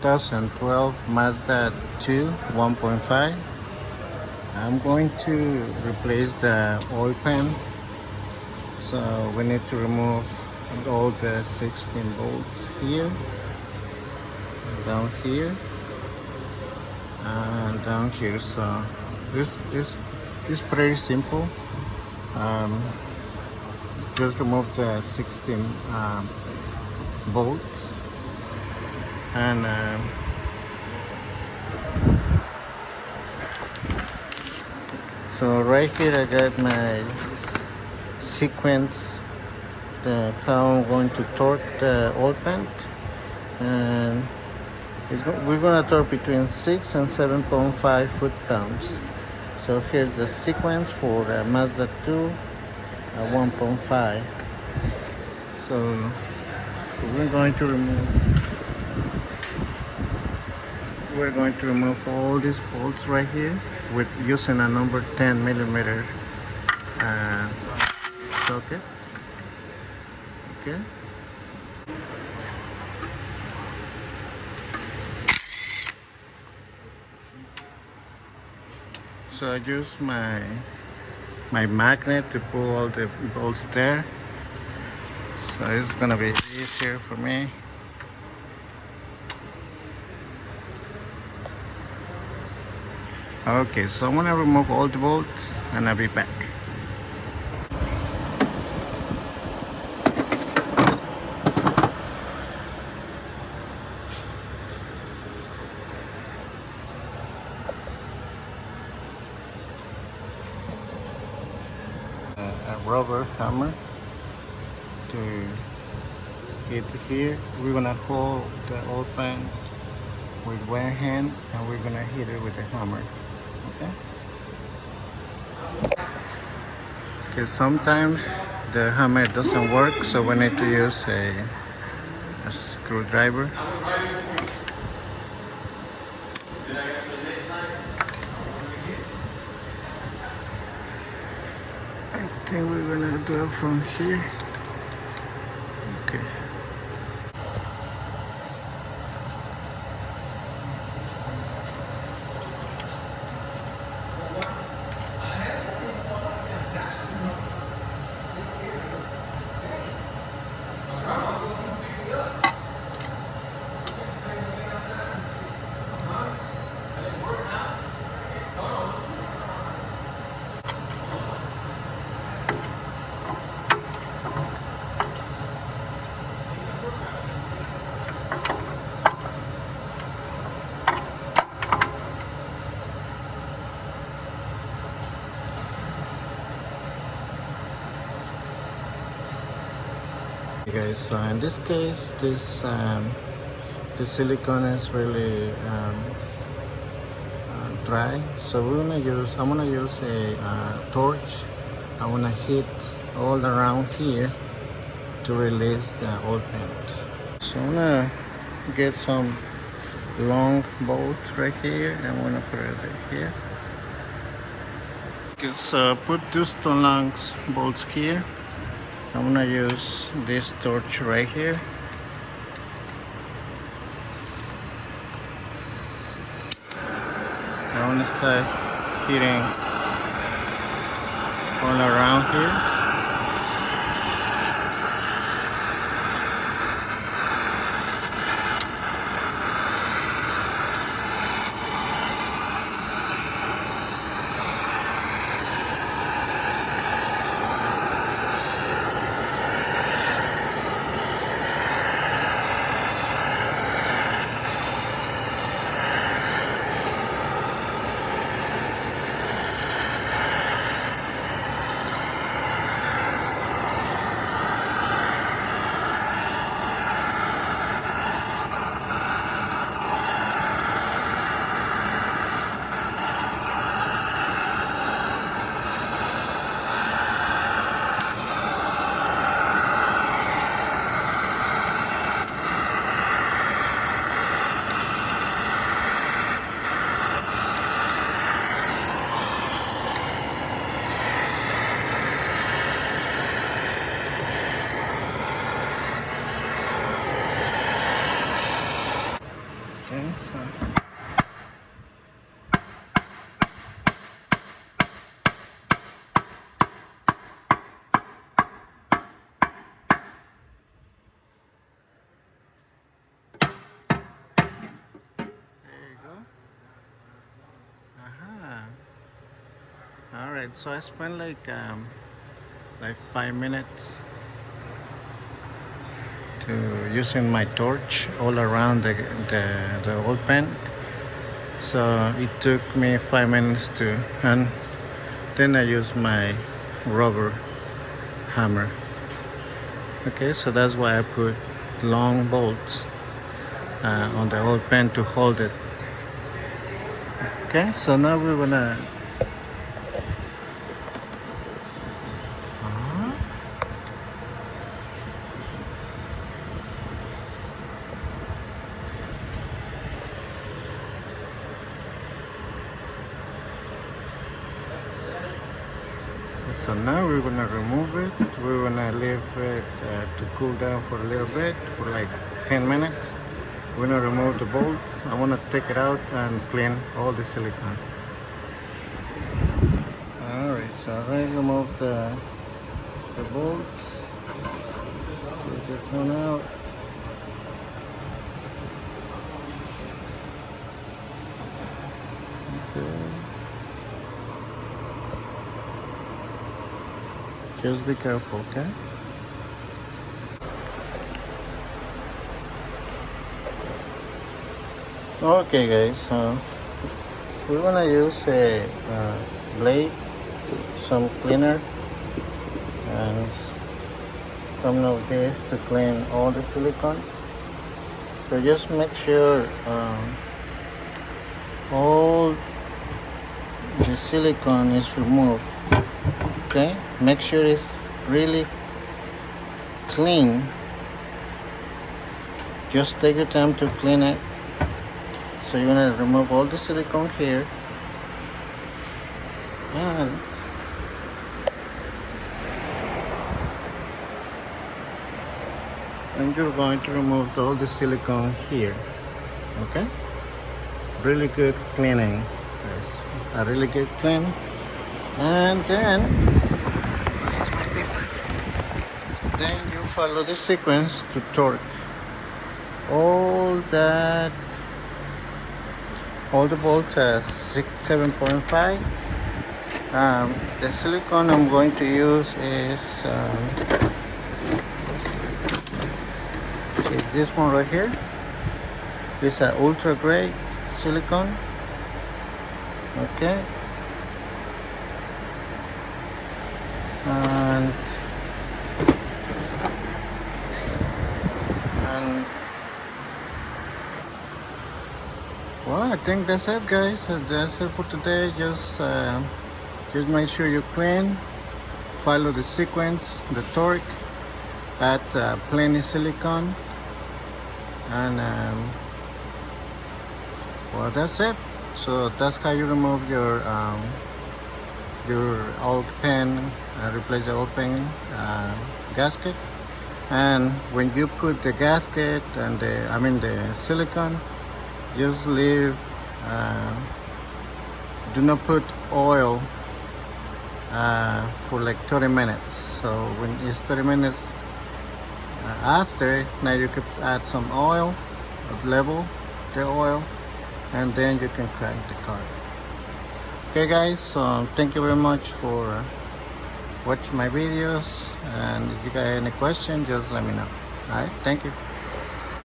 2012 Mazda 2 1.5. I'm going to replace the oil pan, so we need to remove all the 16 bolts here, down here, and down here. So this is pretty simple. Just remove the 16 bolts, and so right here I got my sequence, how I'm going to torque the oil pan, and we're going to torque between 6 and 7.5 foot-pounds. So here's the sequence for the Mazda 2 1.5. So we're going to remove all these bolts right here with using a number 10 millimeter socket. Okay. So I use my magnet to pull all the bolts there. So it's gonna be easier for me. Okay, so I'm gonna remove all the bolts and I'll be back. A rubber hammer to hit here. We're gonna hold the oil pan with one hand and we're gonna hit it with the hammer. Okay, sometimes the hammer doesn't work, so we need to use a screwdriver. I think we're gonna do it from here. Okay. Okay, guys, so in this case, the silicone is really dry, so I'm gonna use a torch. I wanna hit all around here to release the oil pan. So I'm gonna get some long bolts right here and I'm gonna put it right here. Okay, so put these two long bolts here. I'm gonna use this torch right here. I want to start hitting all around here. Okay, so there you go. Aha. All right, so I spent like 5 minutes to using my torch all around the oil pan. So it took me 5 minutes to, and then I used my rubber hammer. Okay, so that's why I put long bolts on the oil pan to hold it. Okay, so now we're gonna so now we're gonna remove it. We're gonna leave it to cool down for a little bit, for like 10 minutes. We're gonna remove the bolts. I wanna take it out and clean all the silicone. Alright, so I removed the bolts. Take this one out. Okay. Just be careful, okay? Okay guys, so we're gonna use a blade, some cleaner, and some of this to clean all the silicone. So just make sure all the silicone is removed. Okay, make sure it's really clean. Just take your time to clean it. So you're gonna remove all the silicone here, and you're going to remove all the silicone here. Okay, really good cleaning. There's a really good clean, and then you follow the sequence to torque all the bolts at 7.5. The silicone I'm going to use is this one right here. It's an ultra grade silicone. Okay, and well, I think that's it, guys. That's it for today. Just make sure you clean, follow the sequence, the torque, add plenty silicone, and well, that's it. So that's how you remove your oil pan, replace the oil pan gasket. And when you put the gasket and the silicone, just leave, do not put oil for like 30 minutes. So when it's 30 minutes after, now you could add some oil, level the oil, and then you can crank the car. Okay guys, so thank you very much for watching my videos, and if you got any questions, just let me know. Alright, thank you.